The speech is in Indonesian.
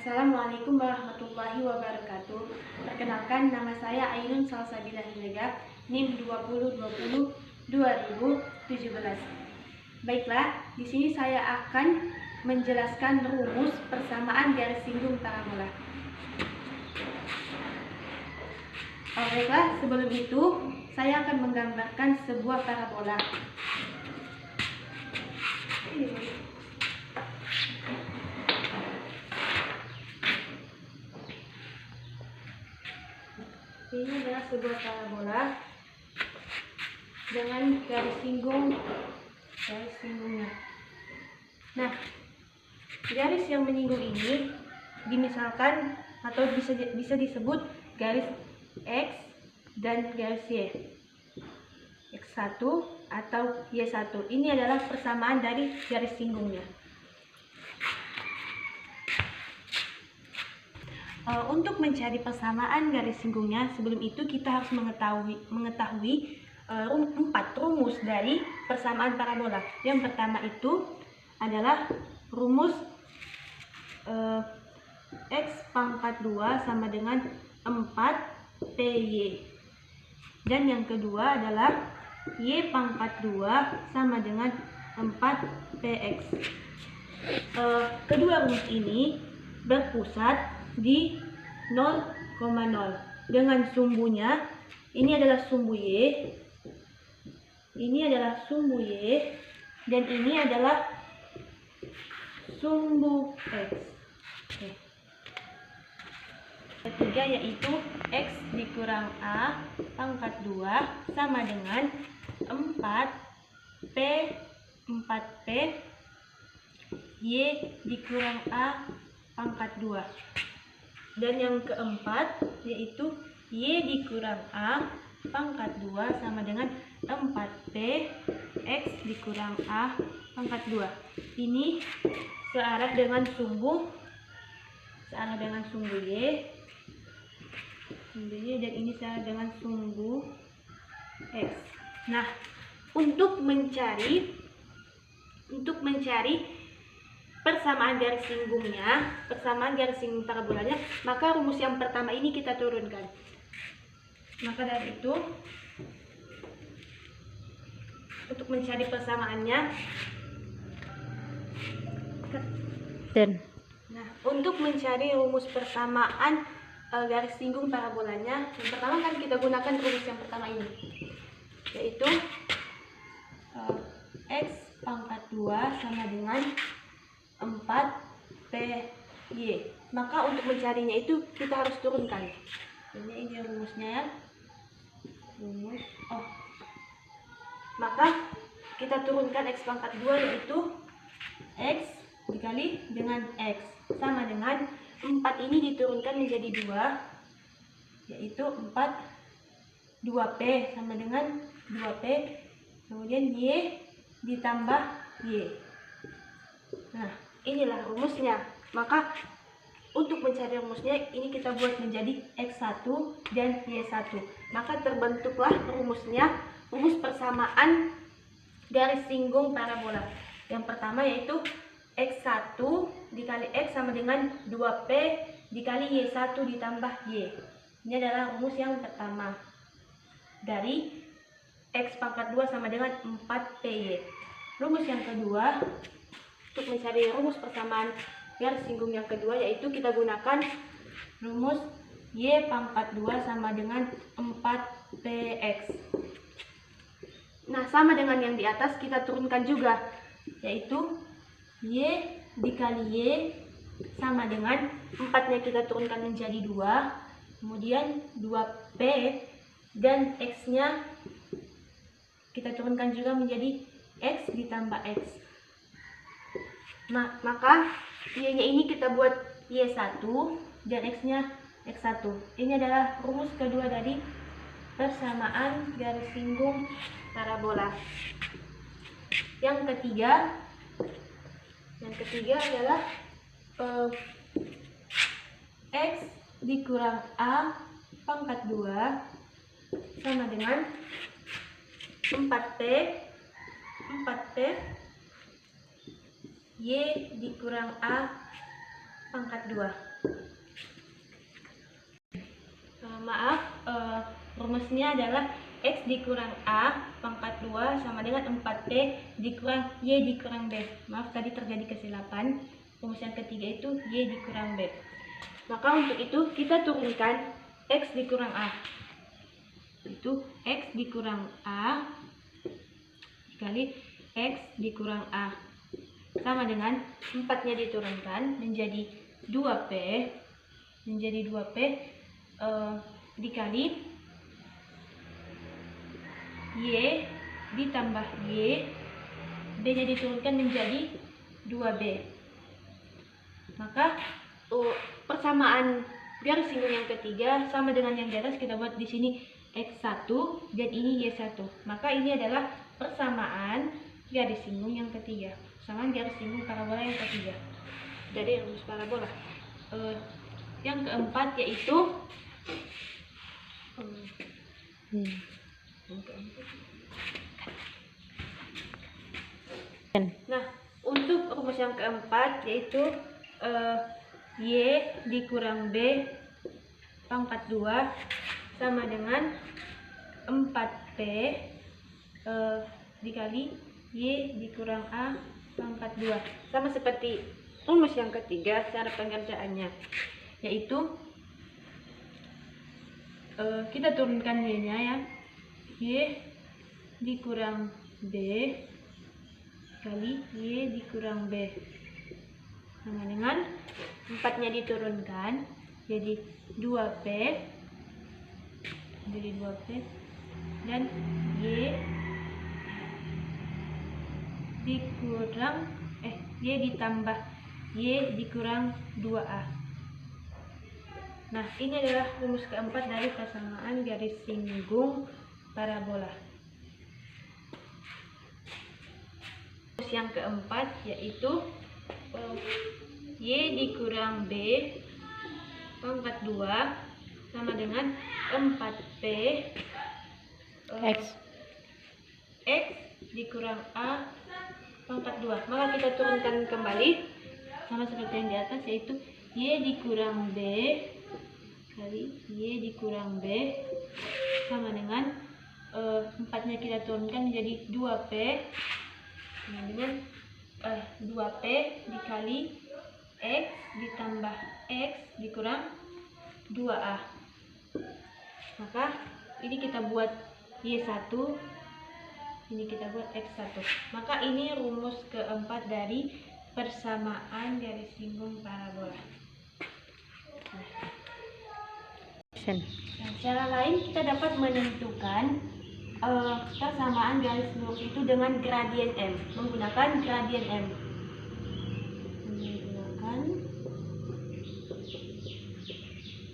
Assalamualaikum warahmatullahi wabarakatuh. Perkenalkan, nama saya Ainun Salsabila Hilega, NIM 2020-2017. Baiklah, di sini saya akan menjelaskan rumus persamaan garis singgung parabola. Baiklah, sebelum itu saya akan menggambarkan sebuah parabola. Ini adalah sebuah parabola dengan garis singgungnya. Nah, garis yang menyinggung ini dimisalkan atau bisa disebut garis X dan garis Y. X1 atau Y1. Ini adalah persamaan dari garis singgungnya. Untuk mencari persamaan garis singgungnya, sebelum itu kita harus mengetahui 4 rumus dari persamaan parabola. Yang pertama itu adalah rumus X pangkat 2 sama dengan 4PY. Dan yang kedua adalah Y pangkat 2 sama dengan 4PX. Kedua rumus ini berpusat di 0,0 dengan sumbunya. Ini adalah sumbu Y, ini adalah sumbu Y, dan ini adalah sumbu X. Ketiga yaitu X dikurang A pangkat 2 sama dengan 4P Y dikurang A pangkat 2. Dan yang keempat yaitu Y dikurang A pangkat 2 sama dengan 4P X dikurang A pangkat 2. Ini searah dengan sumbu Y, dan ini searah dengan sumbu X. Nah, untuk mencari persamaan garis singgung parabolanya, maka rumus yang pertama ini kita turunkan. Maka dari itu, untuk mencari persamaannya, untuk mencari rumus persamaan garis singgung parabolanya, yang pertama kan kita gunakan rumus yang pertama ini, yaitu X pangkat 2 sama dengan 4PY. Maka untuk mencarinya itu kita harus turunkan. Ini rumusnya ya. Maka kita turunkan X pangkat 2 yaitu X dikali dengan X sama dengan 4 ini diturunkan menjadi 2, yaitu 2P sama dengan 2P, kemudian Y ditambah Y. Nah, inilah rumusnya. Maka untuk mencari rumusnya ini kita buat menjadi X1 dan Y1. Maka terbentuklah rumusnya, rumus persamaan garis singgung parabola. Yang pertama yaitu X1 dikali X sama dengan 2P dikali Y1 ditambah Y. Ini adalah rumus yang pertama dari X pangkat 2 sama dengan 4PY. Rumus yang kedua, untuk mencari rumus persamaan garis singgung yang kedua, yaitu kita gunakan rumus Y pangkat 2 sama dengan 4PX. Nah, sama dengan yang di atas kita turunkan juga, yaitu Y dikali Y sama dengan 4-nya kita turunkan menjadi 2, kemudian 2P, dan X-nya kita turunkan juga menjadi X ditambah X. Nah, maka Y-nya ini kita buat Y1 dan X-nya X1. Ini adalah rumus kedua dari persamaan garis singgung parabola. Yang ketiga adalah X dikurang A pangkat 2 sama dengan 4P Y dikurang A pangkat 2. Rumusnya adalah X dikurang A pangkat 2 sama dengan 4P dikurang Y dikurang B. Maaf, tadi terjadi kesilapan. Rumus yang ketiga itu Y dikurang B. Maka untuk itu kita turunkan X dikurang A. Itu X dikurang A dikali X dikurang A. Sama dengan 4-nya diturunkan menjadi 2P. Menjadi 2P dikali Y ditambah Y, B-nya diturunkan menjadi 2B. Maka persamaan garis singgung yang ketiga sama dengan yang di atas, kita buat di sini X1 dan ini Y1. Maka ini adalah persamaan garis singgung yang ketiga, persamaan garis singgung parabola yang ketiga. Jadi rumus parabola. Yang keempat yaitu nah, untuk rumus yang keempat yaitu Y dikurang B pangkat 2 sama dengan 4P dikali Y dikurang A pangkat 2. Sama seperti rumus yang ketiga cara pengerjaannya, yaitu kita turunkan Y-nya ya. Y dikurang B kali Y dikurang B sama dengan 4-nya diturunkan jadi 2P dan Y dikurang Y ditambah Y dikurang 2A. Nah, ini adalah rumus keempat dari persamaan garis singgung parabola. Rumus yang keempat yaitu Y dikurang B pangkat 2 sama dengan 4P X dikurang A pangkat 2. Maka kita turunkan kembali sama seperti yang di atas, yaitu Y dikurang B kali Y dikurang B sama dengan 4-nya kita turunkan menjadi 2P dengan 2P dikali X ditambah X dikurang 2A. Maka ini kita buat Y1, ini kita buat X1. Maka ini rumus keempat dari persamaan garis singgung parabola. Nah, cara lain kita dapat menentukan persamaan garis lurus itu dengan gradien M, menggunakan gradien M.